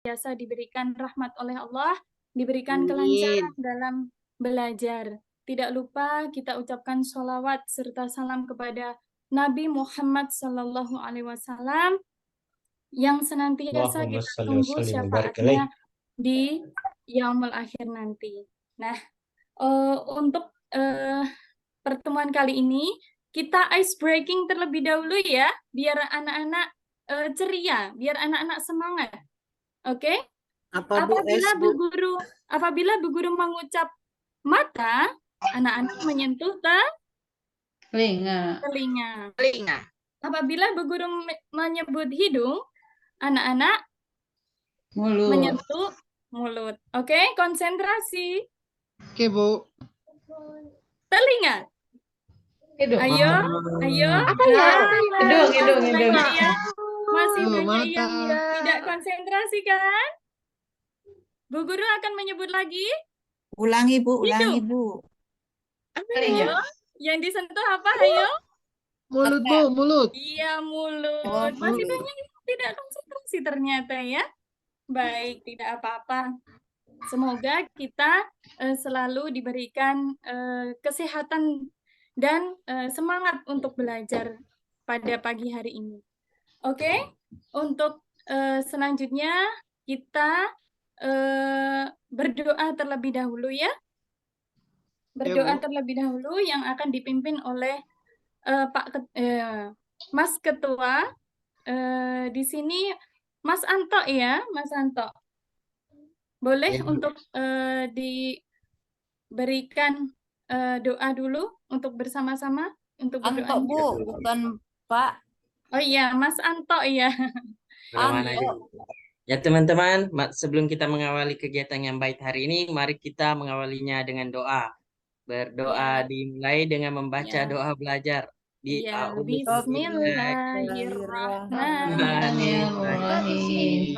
biasa diberikan rahmat oleh Allah, diberikan Amin. kelancaran dalam belajar. Tidak lupa kita ucapkan sholawat serta salam kepada Nabi Muhammad Sallallahu Alaihi Wasallam yang senantiasa Allahumma kita shalli wa tunggu sallim wa barik alaih. syafaatnya di yaumul akhir nanti. Nah, untuk pertemuan kali ini kita ice breaking terlebih dahulu ya, biar anak-anak ceria, biar anak-anak semangat. Oke? Apa Bu Apabila S, Bu? Bu Guru mengucap mata, anak-anak menyentuh Telinga. telinga. Apabila Bu Guru menyebut hidung, anak-anak Mulut. menyentuh mulut. Oke, konsentrasi. Oke, Bu. Telinga. Hidung. Ayo. Apa ya? Hidung. Masih Oh, banyak yang mata. tidak konsentrasi kan? Bu Guru akan menyebut lagi. Ulangi, Bu. Hidung. Telinga. Yang disentuh apa? Ayo. Mulut, Bu, mulut. Iya, mulut. Oh, Masih mulut. banyak yang tidak konsentrasi ternyata ya. Baik, tidak apa-apa. Semoga kita selalu diberikan kesehatan dan semangat untuk belajar pada pagi hari ini. Oke, untuk selanjutnya kita berdoa terlebih dahulu ya. Berdoa Bu. terlebih dahulu yang akan dipimpin oleh Mas Ketua. Di sini Mas Anto ya, Mas Anto. Boleh Ya, Bu. untuk diberikan doa dulu untuk bersama-sama untuk berdoa. Anto, Bu, bukan Pak. Oh iya, Mas Anto ya. Anto. Ya teman-teman, sebelum kita mengawali kegiatan yang baik hari ini, mari kita mengawalinya dengan doa. Berdoa dimulai dengan membaca doa belajar. Ya, Bismillahirrahmanirrahim.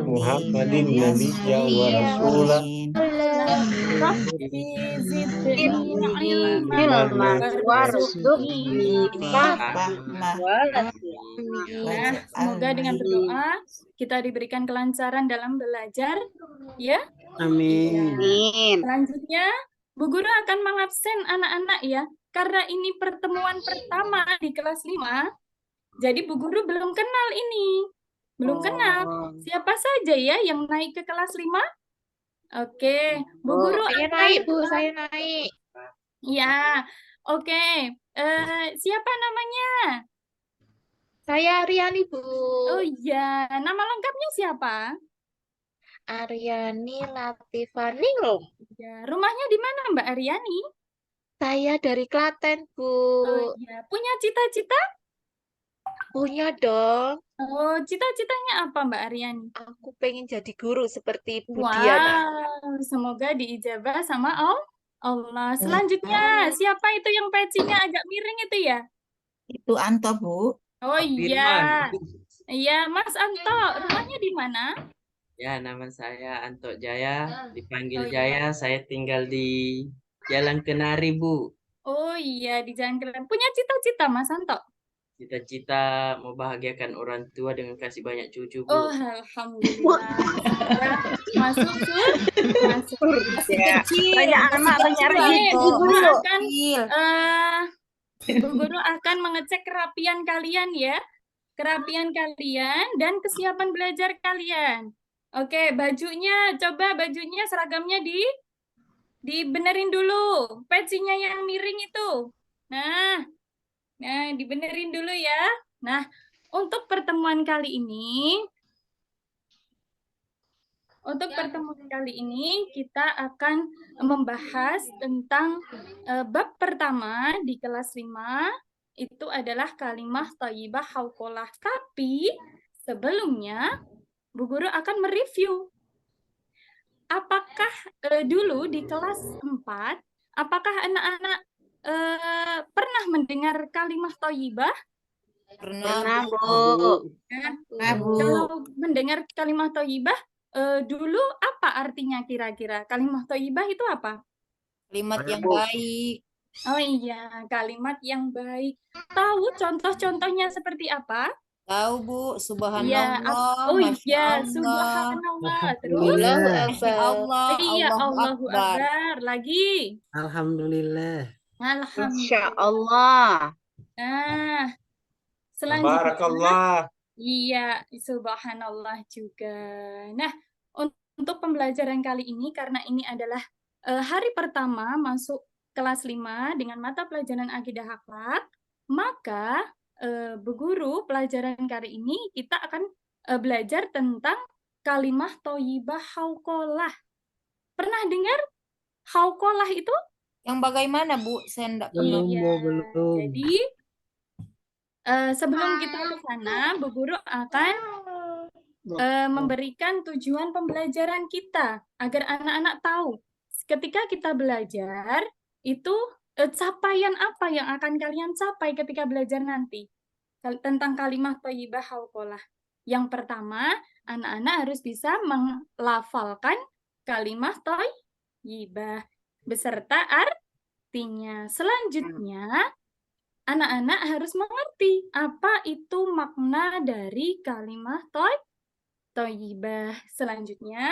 Muhammadin nabiyya wa rasulah. Rabbi zidni ilman warzuqni Rahmah. Nah, semoga dengan berdoa kita diberikan kelancaran dalam belajar, ya. Amin. Selanjutnya, Bu Guru akan mengabsen anak-anak ya, karena ini pertemuan pertama di kelas 5. Jadi Bu Guru belum kenal ini. Belum kenal. Siapa saja ya yang naik ke kelas 5? Oke, Bu Guru Saya akan naik, Bu, saya naik. Ya, oke. Siapa namanya? Saya Aryani, Bu. Oh iya, nama lengkapnya siapa? Aryani Latifaningrum. Ya, rumahnya di mana Mbak Aryani? Saya dari Klaten, Bu. Oh iya, punya cita-cita? Punya dong. Oh, cita-citanya apa Mbak Aryani? Aku pengen jadi guru seperti Bu Diana. Wow, semoga diijabah sama Allah. Selanjutnya, siapa itu yang pecinya agak miring itu ya? Itu Anto, Bu. Oh iya. Iya, Mas Anto, rumahnya di mana? Ya, nama saya Anto Jaya, dipanggil Oh, iya. Jaya. Saya tinggal di Jalan Kenari, Bu. Oh iya, di Jalan Keren. Punya cita-cita Mas Anto? Cita-cita membahagiakan orang tua dengan kasih banyak cucu, Bu. Oh, alhamdulillah. Semoga masuk Kecil. Banyak anak, banyak rezeki. Bu Guru akan mengecek kerapian kalian ya. Kerapian kalian dan kesiapan belajar kalian. Oke, coba bajunya, seragamnya dibenerin dulu. Pecinya yang miring itu. Nah, dibenerin dulu ya. Nah, untuk pertemuan kali ini, kita akan membahas tentang bab pertama di kelas 5, itu adalah kalimah thayyibah hauqolah. Tapi sebelumnya, Bu Guru akan mereview. Apakah dulu di kelas 4, apakah anak-anak pernah mendengar kalimah thayyibah? Pernah, Bu. Kalau mendengar kalimah thayyibah, dulu apa artinya kira-kira? Kalimah thayyibah itu apa? Kalimat yang baik. Oh iya, kalimat yang baik. Tahu contoh-contohnya seperti apa? Tahu Bu, Iya, subhanallah, oh masya iya, Allah, subhanallah. Terus, Allahu Alhamdulillah. masya Akbar. Allah, iya, Allahu Allahu Akbar. Akbar. Lagi, Alhamdulillah. Masya alhamdulillah. Allah. Nah, selanjutnya, Tabarakallah. iya, subhanallah juga. Nah, untuk pembelajaran kali ini, karena ini adalah hari pertama masuk kelas 5 dengan mata pelajaran akidah akhlak, maka Bu Guru, pelajaran kali ini kita akan belajar tentang kalimah thayyibah hauqolah. Pernah dengar hauqolah itu? Yang bagaimana Bu? Saya enggak pernah. Belum, Iya, Bu, belum. jadi sebelum kita ke sana, Bu Guru akan memberikan tujuan pembelajaran kita agar anak-anak tahu ketika kita belajar itu capaian apa yang akan kalian capai ketika belajar nanti tentang kalimat thayyibah hauqolah. Yang pertama, anak-anak harus bisa melafalkan kalimat thayyibah beserta artinya. Selanjutnya, anak-anak harus mengerti apa itu makna dari kalimat thayyibah. Selanjutnya,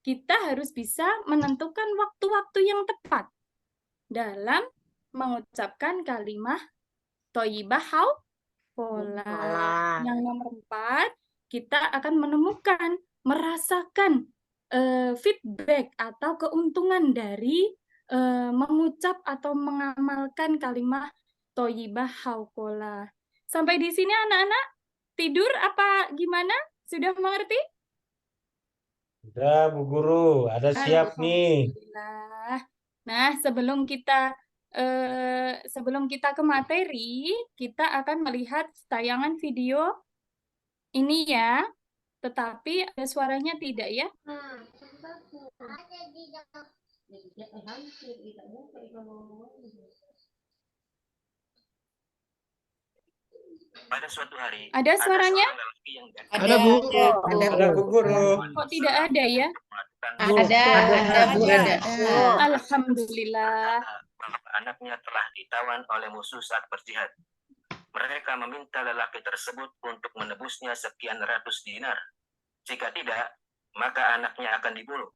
kita harus bisa menentukan waktu-waktu yang tepat dalam mengucapkan kalimat thayyibah hauqolah. Yang nomor 4, kita akan menemukan, merasakan feedback atau keuntungan dari mengucap atau mengamalkan kalimat thayyibah hauqolah. Sampai di sini anak-anak tidur apa gimana? Sudah mengerti? Sudah, Bu Guru. Ada siap nih. Alhamdulillah. Nah, sebelum kita ke materi, kita akan melihat tayangan video ini ya. Tetapi ada suaranya tidak ya? Pada suatu hari, Ada suaranya? seorang lelaki yang Ada, Bu. Ada, Bu Guru. Kok tidak ada ya? Ada Bu, ada. Alhamdulillah. bahwa anaknya telah ditawan oleh musuh saat berjihad. Mereka meminta lelaki tersebut untuk menebusnya sekian ratus dinar. Jika tidak, maka anaknya akan dibunuh.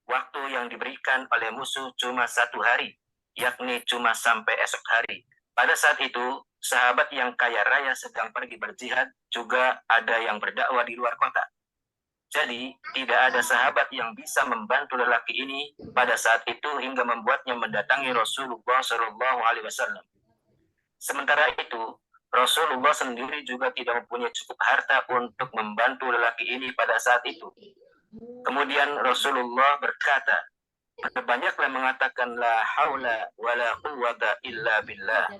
Waktu yang diberikan oleh musuh cuma 1 hari, yakni cuma sampai esok hari. Pada saat itu, sahabat yang kaya raya sedang pergi berjihad, juga ada yang berdakwah di luar kota. Jadi, tidak ada sahabat yang bisa membantu lelaki ini pada saat itu hingga membuatnya mendatangi Rasulullah SAW. Sementara itu, Rasulullah sendiri juga tidak mempunyai cukup harta untuk membantu lelaki ini pada saat itu. Kemudian Rasulullah berkata, "Banyaklah mengatakan la haula wala quwwata illa billah."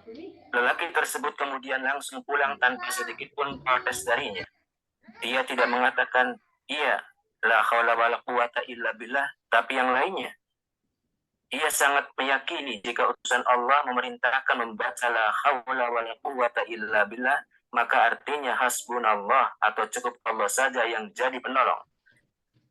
Lelaki tersebut kemudian langsung pulang tanpa sedikit pun protes darinya. Dia tidak mengatakan, "Iya, la haula wala quwwata illa billah," tapi yang lainnya. Ia sangat meyakini jika utusan Allah memerintahkan membaca la haula wala quwwata illa billah, maka artinya hasbunallah atau cukup Allah saja yang jadi penolong.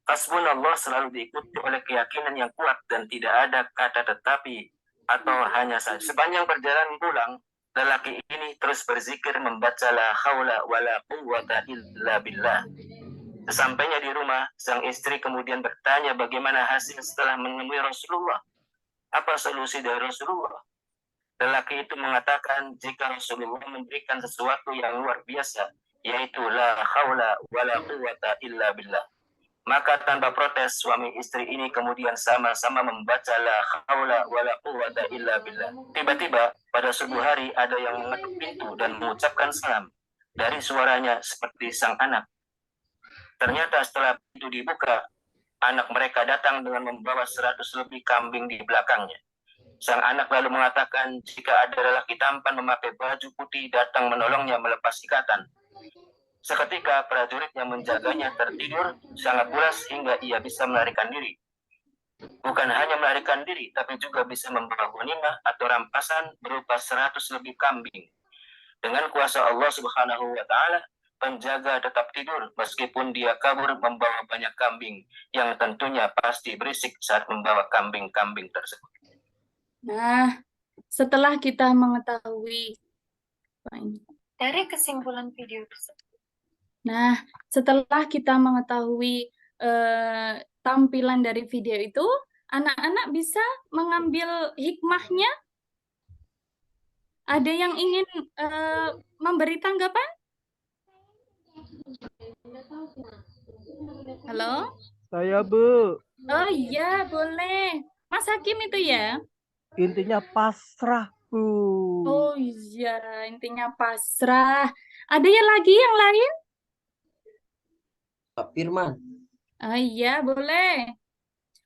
Hasbunallah selalu diikuti oleh keyakinan yang kuat dan tidak ada kata tetapi atau hanya saja. Sepanjang perjalanan pulang, lelaki ini terus berzikir membaca la haula wala quwwata illa billah. Sesampainya di rumah, sang istri kemudian bertanya bagaimana hasil setelah menemui Rasulullah. Apa solusi dari Rasulullah? Lelaki itu mengatakan jika Rasulullah memberikan sesuatu yang luar biasa, yaitu la haula wala quwwata illa billah. Maka tanpa protes, suami istri ini kemudian sama-sama membaca la haula wala quwwata illa billah. Tiba-tiba pada subuh hari ada yang mengetuk pintu dan mengucapkan salam. Dari suaranya seperti sang anak. Ternyata setelah pintu dibuka, anak mereka datang dengan membawa 100 lebih kambing di belakangnya. Sang anak lalu mengatakan jika ada lelaki tampan memakai baju putih datang menolongnya melepas ikatan. Seketika prajurit yang menjaganya tertidur sangat pulas hingga ia bisa melarikan diri. Bukan hanya melarikan diri, tapi juga bisa membawa ghanimah atau rampasan berupa 100 lebih kambing. Dengan kuasa Allah Subhanahu wa Ta'ala, penjaga tetap tidur meskipun dia kabur membawa banyak kambing yang tentunya pasti berisik saat membawa kambing-kambing tersebut. Nah, setelah kita mengetahui Dari kesimpulan video tersebut. Nah, setelah kita mengetahui tampilan dari video itu, anak-anak bisa mengambil hikmahnya. Ada yang ingin memberi tanggapan? Halo? Saya, Bu. Oh iya, boleh. Mas Hakim itu ya? Intinya pasrah, Bu. Oh iya, intinya pasrah. Ada yang lagi yang lain? Pak Firman. Oh iya, boleh.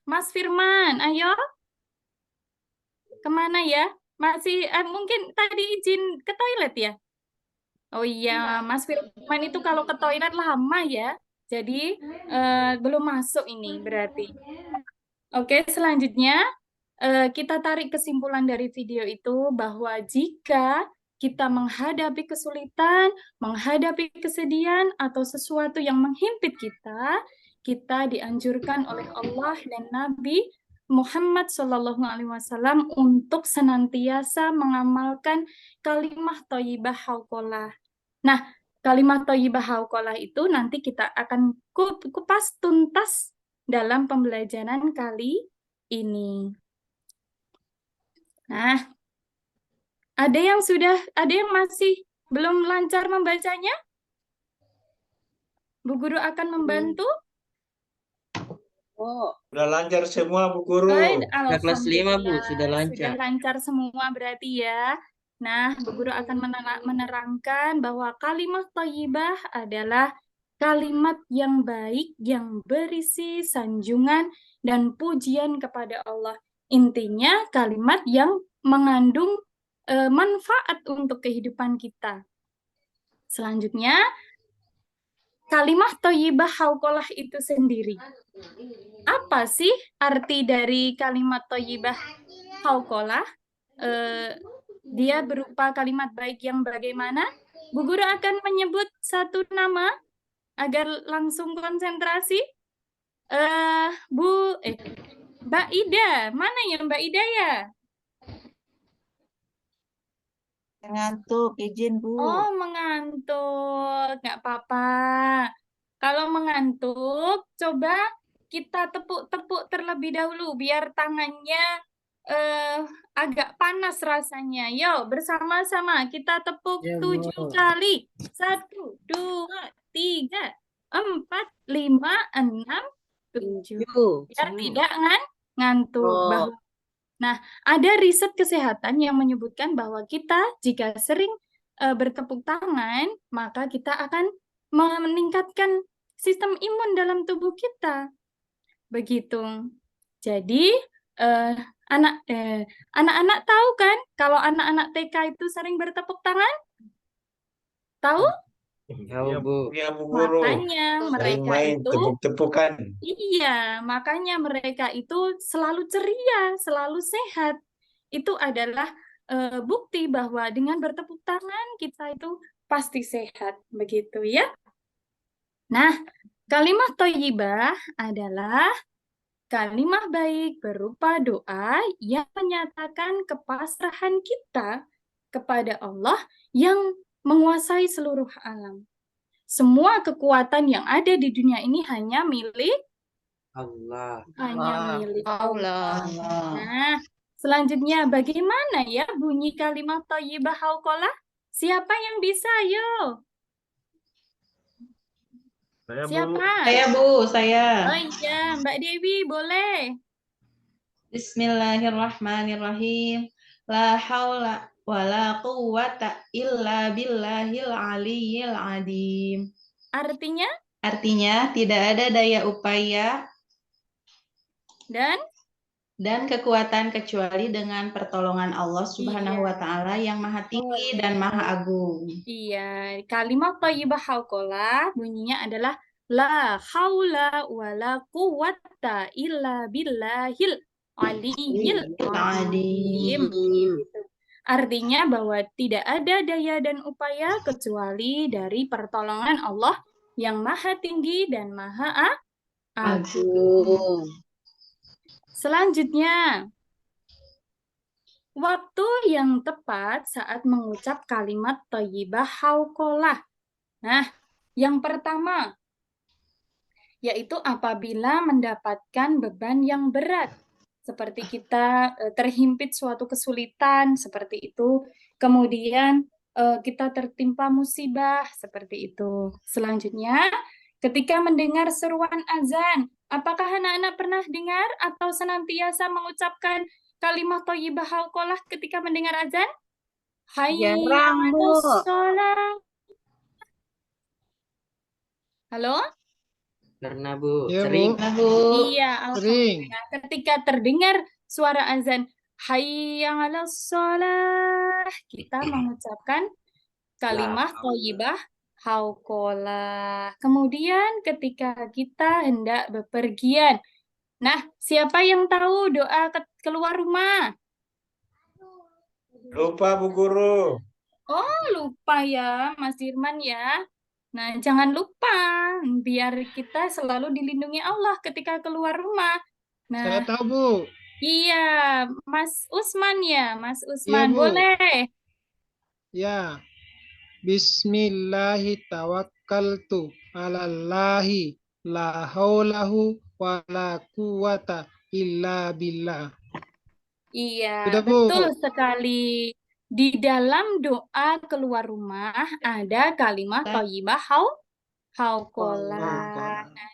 Mas Firman, ayo. Kemana ya? Masih mungkin tadi izin ke toilet ya? Oh iya, Mas Firman itu kalau ke toilet lama ya. Jadi belum masuk ini berarti. Oke, selanjutnya kita tarik kesimpulan dari video itu bahwa jika kita menghadapi kesulitan, menghadapi kesedihan, atau sesuatu yang menghimpit kita dianjurkan oleh Allah dan Nabi Muhammad SAW untuk senantiasa mengamalkan kalimat thayyibah hauqalah. Nah, kalimat thayyibah hauqalah itu nanti kita akan kupas tuntas dalam pembelajaran kali ini. Nah, ada yang masih belum lancar membacanya? Bu Guru akan membantu. Udah lancar semua, Bu Guru. Sudah kelas 5, Bu, sudah Sudah lancar. lancar semua berarti ya. Nah, Bu Guru akan menerangkan bahwa kalimat thayyibah adalah kalimat yang baik, yang berisi sanjungan dan pujian kepada Allah. Intinya kalimat yang mengandung manfaat untuk kehidupan kita. Selanjutnya, kalimat thayyibah hauqalah itu sendiri. Apa sih arti dari kalimat thayyibah hauqalah? Dia berupa kalimat baik yang bagaimana? Bu Guru akan menyebut satu nama agar langsung konsentrasi. Mbak Ida, mana ya Mbak Ida ya? Ngantuk, izin Bu. Oh, mengantuk. Nggak apa-apa. Kalau mengantuk, coba kita tepuk-tepuk terlebih dahulu biar tangannya agak panas rasanya. Yo, bersama-sama kita tepuk Ya, Bu. 7 kali. 1, 2, 3, 4, 5, 6, 7. Biar tidak ngantuk. Nah, ada riset kesehatan yang menyebutkan bahwa kita jika sering bertepuk tangan, maka kita akan meningkatkan sistem imun dalam tubuh kita. Begitu. Jadi, anak-anak tahu kan kalau anak-anak TK itu sering bertepuk tangan? Tahu? Tahu, Bu. Iya, Bu Guru. Makanya Sering mereka main itu tepuk-tepukan. Iya, makanya mereka itu selalu ceria, selalu sehat. Itu adalah bukti bahwa dengan bertepuk tangan kita itu pasti sehat, begitu ya. Nah, kalimat thayyibah adalah kalimat baik berupa doa yang menyatakan kepasrahan kita kepada Allah yang menguasai seluruh alam. Semua kekuatan yang ada di dunia ini hanya milik Allah. milik Allah. Nah, selanjutnya bagaimana ya bunyi kalimat thayyibah hauqalah? Siapa yang bisa, yo? Siapa? Saya, Bu, saya. Oh iya, Mbak Dewi boleh. Bismillahirrahmanirrahim. La haula wa la quwwata illa billahil aliyyil adim. Artinya? Artinya, tidak ada daya upaya dan kekuatan kecuali dengan pertolongan Allah Subhanahu wa Ta'ala yang Maha Tinggi dan Maha Agung. Iya, kalimat thayyibah hauqalah bunyinya adalah la haula wa la quwwata illa billahil aliyyil adim. Artinya bahwa tidak ada daya dan upaya kecuali dari pertolongan Allah yang Maha Tinggi dan Maha Agung. Selanjutnya, Waktu yang tepat saat mengucap kalimat thayyibah hauqalah. Nah, yang pertama yaitu apabila mendapatkan beban yang berat. Seperti kita terhimpit suatu kesulitan, seperti itu. Kemudian kita tertimpa musibah, seperti itu. Selanjutnya, ketika mendengar seruan azan, apakah anak-anak pernah dengar atau senantiasa mengucapkan kalimat thayyibah hauqalah ketika mendengar azan? Hayya Jarang, Bu. 'alas shalah. Halo? Karena Bu, Iya, sering. Bu. Nah, Bu. Iya, Sering. alhamdulillah. Ketika terdengar suara azan, hayya 'alas shalah, kita mengucapkan kalimat thayyibah hauqalah. Kemudian ketika kita hendak bepergian. Nah, siapa yang tahu doa keluar rumah? Lupa Bu Guru. Oh, lupa ya, Mas Dirman ya. Nah, jangan lupa, biar kita selalu dilindungi Allah ketika keluar rumah. Saya Nah, tahu, Bu. iya, Mas Usman ya, Mas Iya, Usman. Bu. Boleh. Ya. Bismillahi tawakkaltu alallahi la haulahu wa la quwata illa billah. Iya, Sudah, Bu. betul sekali. Di dalam doa keluar rumah ada kalimat thayyibah hauqalah. Nah,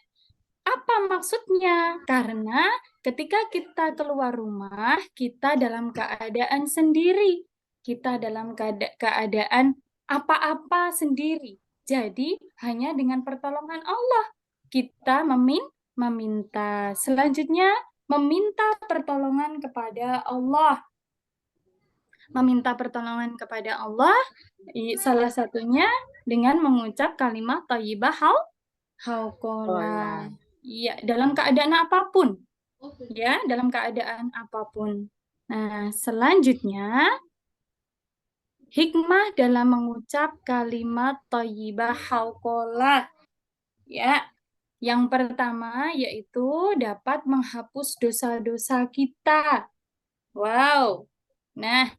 apa maksudnya? Karena ketika kita keluar rumah, kita dalam keadaan sendiri. Kita dalam keadaan apa-apa sendiri. Jadi, hanya dengan pertolongan Allah kita meminta. Selanjutnya, meminta pertolongan kepada Allah. Meminta pertolongan kepada Allah, salah satunya dengan mengucap kalimat thayyibah hauqalah. Iya, dalam keadaan apapun. Ya, dalam keadaan apapun. Nah, selanjutnya hikmah dalam mengucap kalimat thayyibah hauqalah. Ya, yang pertama yaitu dapat menghapus dosa-dosa kita. Wow. Nah,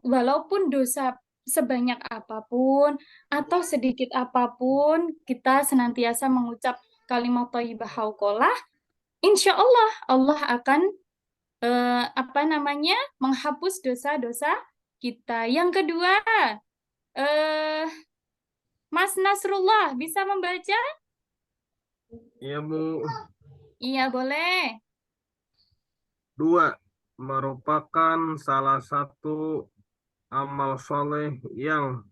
walaupun dosa sebanyak apapun atau sedikit apapun, kita senantiasa mengucap kalimat thayyibah hauqalah, insya Allah Allah akan menghapus dosa-dosa kita. Yang kedua, Mas Nasrullah bisa membaca? Iya, Bu. Iya, boleh. 2. Merupakan salah satu amal soleh yang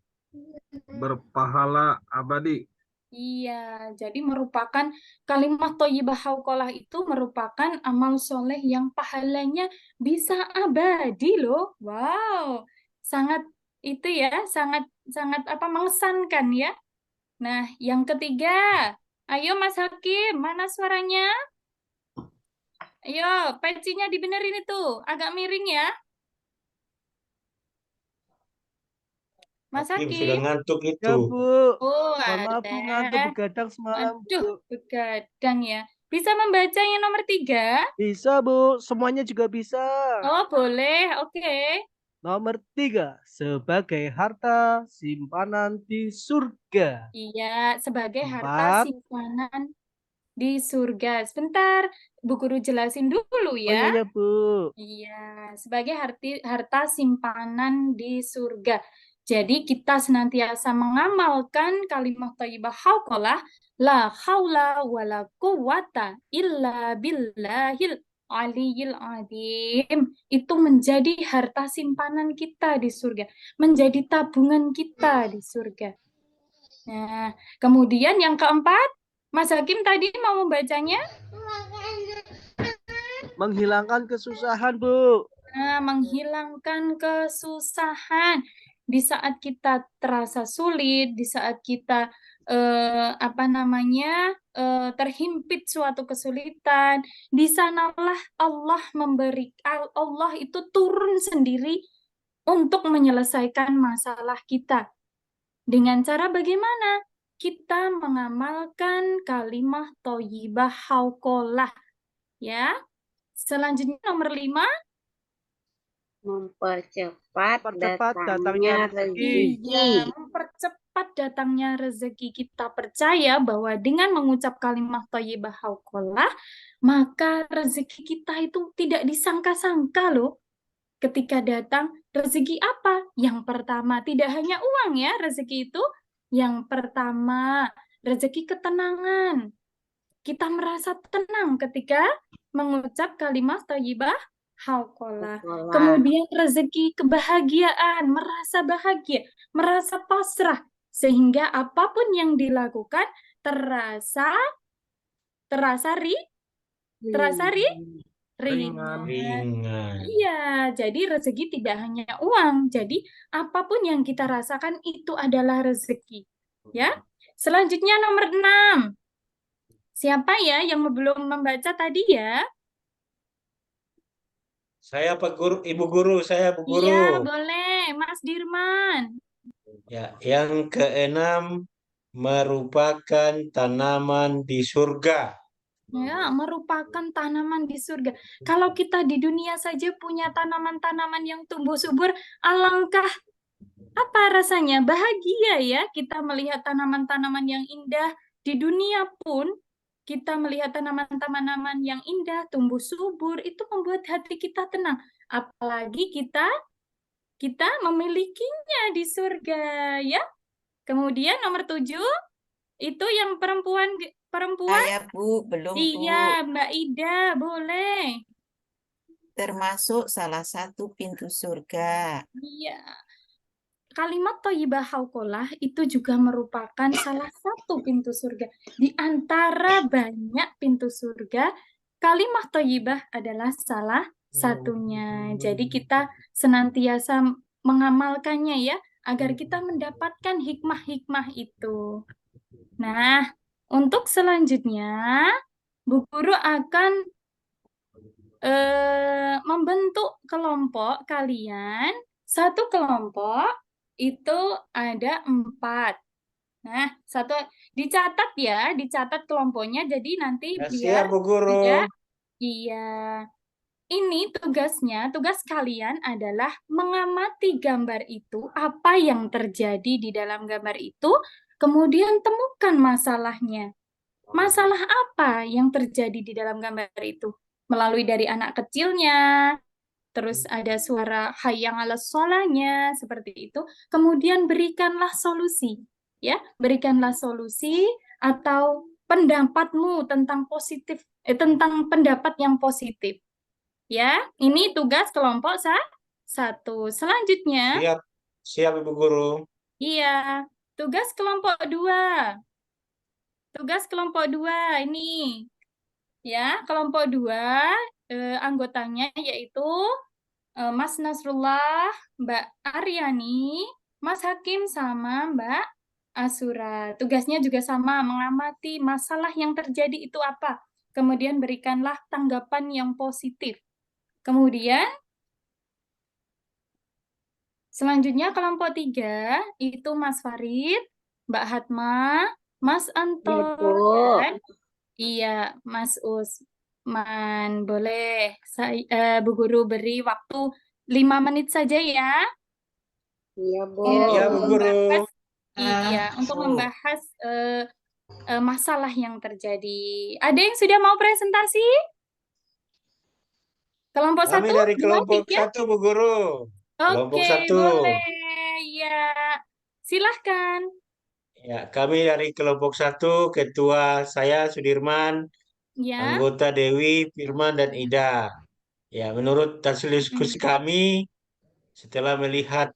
berpahala abadi. Iya, jadi merupakan kalimat thayyibah hauqalah itu merupakan amal soleh yang pahalanya bisa abadi loh. Wow, sangat itu ya, sangat mengesankan ya. Nah, yang ketiga, ayo Mas Hakim, mana suaranya? Ayo, pecinya dibenerin itu, agak miring ya. Mas Hakim Hakim. sudah ngantuk Ya, itu. Bu. Oh, Mohon maaf, Bu, ngantuk ada. begadang semalam, Aduh, Bu. begadang ya. Bisa membaca yang nomor 3? Bisa, Bu. Semuanya juga bisa. Oh, boleh. Oke. Nomor 3. Sebagai harta simpanan di surga. Iya, sebagai harta 4. simpanan di surga. Sebentar, Bu Guru jelasin dulu Oh iya, ya. ya, Bu. Iya, sebagai harta simpanan di surga. Jadi kita senantiasa mengamalkan kalimat thayyibah hauqalah, la haula wala quwata illa billahil aliyil azim. Itu menjadi harta simpanan kita di surga, menjadi tabungan kita di surga. Nah, kemudian yang keempat, Mas Hakim tadi mau membacanya? Menghilangkan kesusahan, Bu. Nah, menghilangkan kesusahan di saat kita terasa sulit, di saat kita terhimpit suatu kesulitan, di sanalah Allah Allah itu turun sendiri untuk menyelesaikan masalah kita. Dengan cara bagaimana? Kita mengamalkan kalimat thayyibah hauqalah. Ya. Selanjutnya nomor 5. Mempercepat Percepat datangnya datangnya rezeki. rezeki. Iya, mempercepat datangnya rezeki. Kita percaya bahwa dengan mengucap kalimat thayyibah hauqalah, maka rezeki kita itu tidak disangka-sangka loh. Ketika datang, rezeki apa? Yang pertama, tidak hanya uang ya, rezeki itu. Yang pertama, rezeki ketenangan. Kita merasa tenang ketika mengucap kalimat thayyibah hauqalah. Hauqalah. Kemudian rezeki kebahagiaan, merasa bahagia, merasa pasrah, sehingga apapun yang dilakukan terasa ringan. Ringan. Iya, jadi rezeki tidak hanya uang. Jadi apapun yang kita rasakan itu adalah rezeki. Ya. Selanjutnya nomor 6. Siapa ya yang belum membaca tadi ya? Saya Pak Guru, Ibu Guru, saya Bu Guru. Iya, boleh. Mas Dirman. Ya, yang keenam merupakan tanaman di surga. Ya, merupakan tanaman di surga. Kalau kita di dunia saja punya tanaman-tanaman yang tumbuh subur, alangkah apa rasanya? Bahagia ya kita melihat tanaman-tanaman yang indah. Di dunia pun kita melihat tanaman-tanaman yang indah, tumbuh subur, itu membuat hati kita tenang. Apalagi kita memilikinya di surga ya. Kemudian nomor 7 itu yang perempuan. Saya, Bu, belum, Bu. Iya, Mbak Ida, boleh. Termasuk salah satu pintu surga. Iya. Kalimat thayyibah hauqalah itu juga merupakan salah satu pintu surga. Di antara banyak pintu surga, kalimat thayyibah adalah salah satunya. Jadi kita senantiasa mengamalkannya ya, agar kita mendapatkan hikmah-hikmah itu. Nah, untuk selanjutnya, Bu Guru akan membentuk kelompok kalian. Satu kelompok itu ada 4. Nah, satu dicatat ya, dicatat kelompoknya. Jadi nanti Ya, biar siap Bu Guru. tidak. Iya. Ini tugas kalian adalah mengamati gambar itu, apa yang terjadi di dalam gambar itu, kemudian temukan masalahnya. Masalah apa yang terjadi di dalam gambar itu? Melalui dari anak kecilnya, terus ada suara hayang 'alas sholahnya, seperti itu. Kemudian berikanlah solusi, ya, berikanlah solusi atau pendapatmu tentang tentang pendapat yang positif. Ya, ini tugas kelompok 1. Selanjutnya, Siap Ibu Guru. iya, tugas kelompok 2. Tugas kelompok 2 ini. Ya, kelompok 2 anggotanya yaitu Mas Nasrullah, Mbak Aryani, Mas Hakim sama Mbak Asura. Tugasnya juga sama, mengamati masalah yang terjadi itu apa. Kemudian berikanlah tanggapan yang positif. Kemudian selanjutnya kelompok 3 itu Mas Farid, Mbak Hatma, Mas Anton, dan iya Mas Usman. Boleh Bu Guru beri waktu 5 menit saja ya. Iya, Bu. Iya, Bu Guru. Untuk membahas masalah yang terjadi. Ada yang sudah mau presentasi? Kelompok 1, Kami dari 2, kelompok 3? 1 Bu Guru. Kelompok Oke, 1. boleh. Ya, silahkan. Ya, kami dari kelompok 1, ketua saya Sudirman, Ya. anggota Dewi, Firman, dan Ida. Ya, menurut hasil diskusi kami, setelah melihat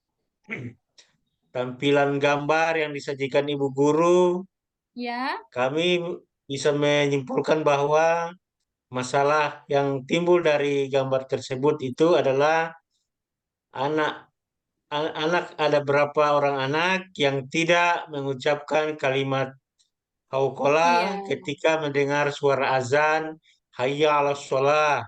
tampilan gambar yang disajikan Ibu Guru, Ya. kami bisa menyimpulkan bahwa masalah yang timbul dari gambar tersebut itu adalah anak ada berapa orang anak yang tidak mengucapkan kalimat hauqalah ketika mendengar suara azan hayya 'alas sholah.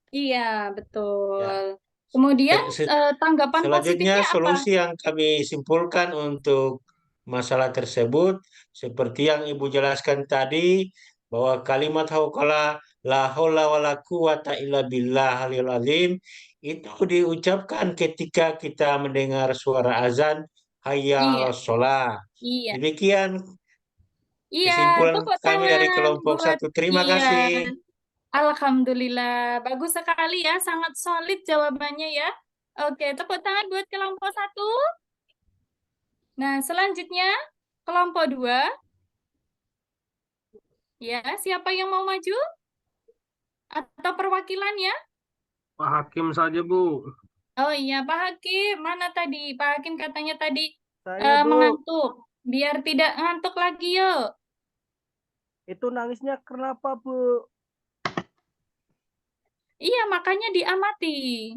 Iya, betul. Ya. Kemudian tanggapan Selanjutnya positifnya apa? solusi yang kami simpulkan untuk masalah tersebut seperti yang Ibu jelaskan tadi bahwa kalimat hauqalah la haula wala quwata illa billahil azim itu diucapkan ketika kita mendengar suara azan hayya Iya, 'alas shalah. iya. Demikian Iya, kesimpulan tepuk kami dari tangan kelompok buat 1. Terima iya. kasih. Alhamdulillah, bagus sekali ya, sangat solid jawabannya ya. Oke, tepuk tangan buat kelompok 1. Nah, selanjutnya kelompok 2. Ya, siapa yang mau maju? Atau perwakilan ya? Pak Hakim saja, Bu. Oh iya, Pak Hakim, mana tadi? Pak Hakim katanya tadi Saya, Bu. mengantuk. Biar tidak ngantuk lagi yuk. Itu nangisnya kenapa, Bu? Iya, makanya diamati.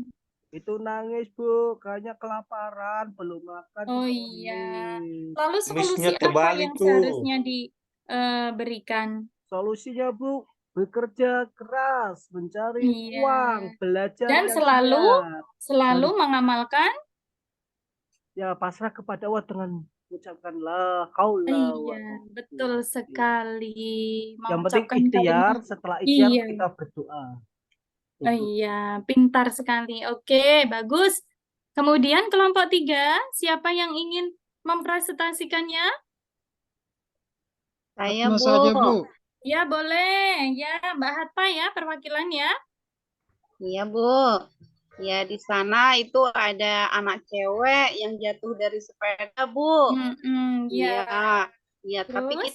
Itu nangis, Bu. Kayaknya kelaparan, belum makan. Oh juga iya. nangis. Lalu solusi Misnya apa terbalik yang tuh. seharusnya diberikan? Solusinya, Bu, bekerja keras, mencari Iya. uang, belajar Dan yang selalu giat. mengamalkan. Ya, pasrah kepada Allah dengan mengucapkan la haula wa Iya, betul sekali. Yang penting Mengucapkan ikhtiar, kalimat. setelah ikhtiar Iya. kita berdoa. Oh iya, pintar sekali. Oke, bagus. Kemudian kelompok 3, siapa yang ingin mempresentasikannya? Saya, Mas Bu. saja, Bu. Ya, boleh. Ya, Mbak Hatpa ya, perwakilannya. Iya, Bu. Ya, di sana itu ada anak cewek yang jatuh dari sepeda, Bu. Iya. Iya, tapi Terus?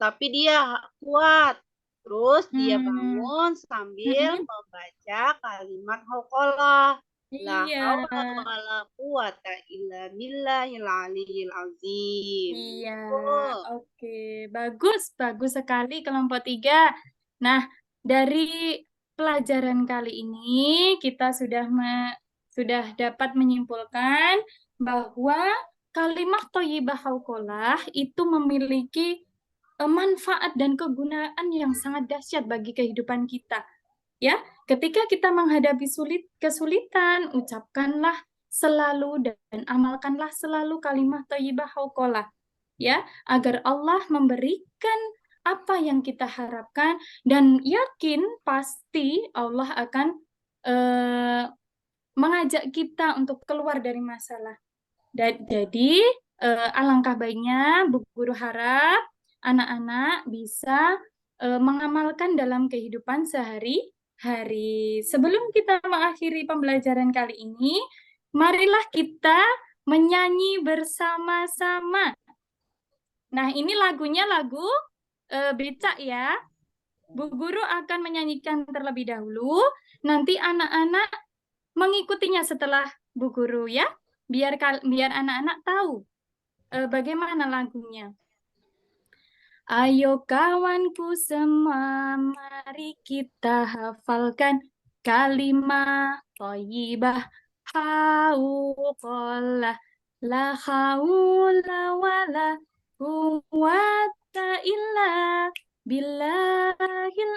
tapi dia kuat. Terus dia Hmm. bangun sambil membaca kalimat hauqalah. La Iya. haula wala quwata illa billahil aliyyil azim. Iya, Bu. oke. Bagus, bagus sekali kelompok 3. Nah, dari pelajaran kali ini kita sudah dapat menyimpulkan bahwa kalimat thayyibah hauqalah itu memiliki manfaat dan kegunaan yang sangat dahsyat bagi kehidupan kita. Ya, ketika kita menghadapi kesulitan, ucapkanlah selalu dan amalkanlah selalu kalimat thayyibah hauqalah, ya, agar Allah memberikan apa yang kita harapkan dan yakin pasti Allah akan mengajak kita untuk keluar dari masalah. Jadi alangkah baiknya Bu Guru harap anak-anak bisa mengamalkan dalam kehidupan sehari-hari. Sebelum kita mengakhiri pembelajaran kali ini, marilah kita menyanyi bersama-sama. Nah, ini lagunya lagu becak ya. Bu Guru akan menyanyikan terlebih dahulu, nanti anak-anak mengikutinya setelah Bu Guru ya. Biar anak-anak tahu bagaimana lagunya. Ayo kawanku semua, mari kita hafalkan kalimat thayyibah hauqalah. La haula wala quwwata illa billahil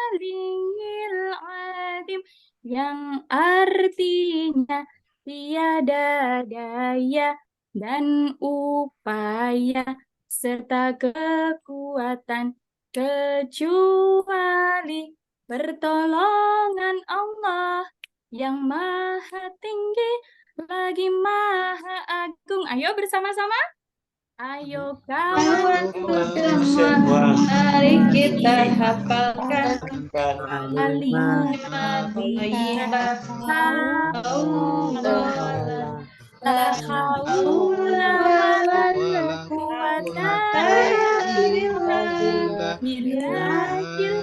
aliyyil azim, yang artinya tiada daya dan upaya serta kekuatan kecuali pertolongan Allah yang maha tinggi lagi maha agung. Ayo bersama-sama. Ayo kawanku semua, mari kita hafalkan kalimat thayyibah hauqalah. La haula wala quwwata illa billahil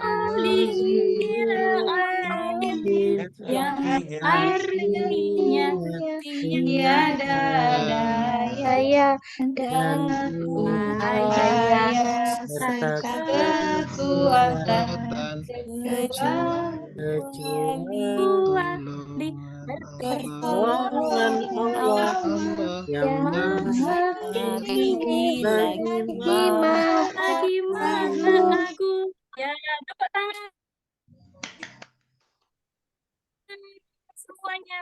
aliyyil azim, yang artinya tiada daya dan upaya serta kekuatan kecuali pertolongan Allah yang maha tinggi lagi maha agung. Ya, tepuk tangan semuanya.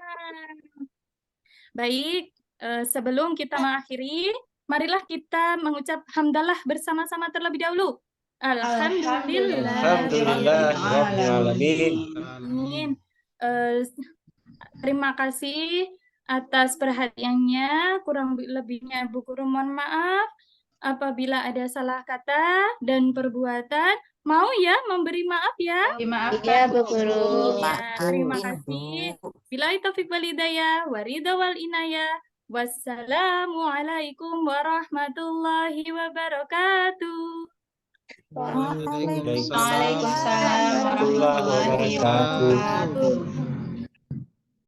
Baik, sebelum kita mengakhiri, marilah kita mengucap hamdalah bersama-sama terlebih dahulu. Alhamdulillah. Alhamdulillah Rabbil Alamin. Amin. Terima kasih atas perhatiannya. Kurang lebihnya Bu Guru mohon maaf. Apabila ada salah kata dan perbuatan, mau ya memberi maaf ya? Dimaafkan Bu Guru. Ya, terima Maafin, kasih. Bu. Billahi taufiq wal hidayah, waridha wal inayah. Wassalamualaikum warahmatullahi wabarakatuh. Waalaikumsalam Waalaikumsalam warahmatullahi warahmatullahi wabarakatuh. wabarakatuh.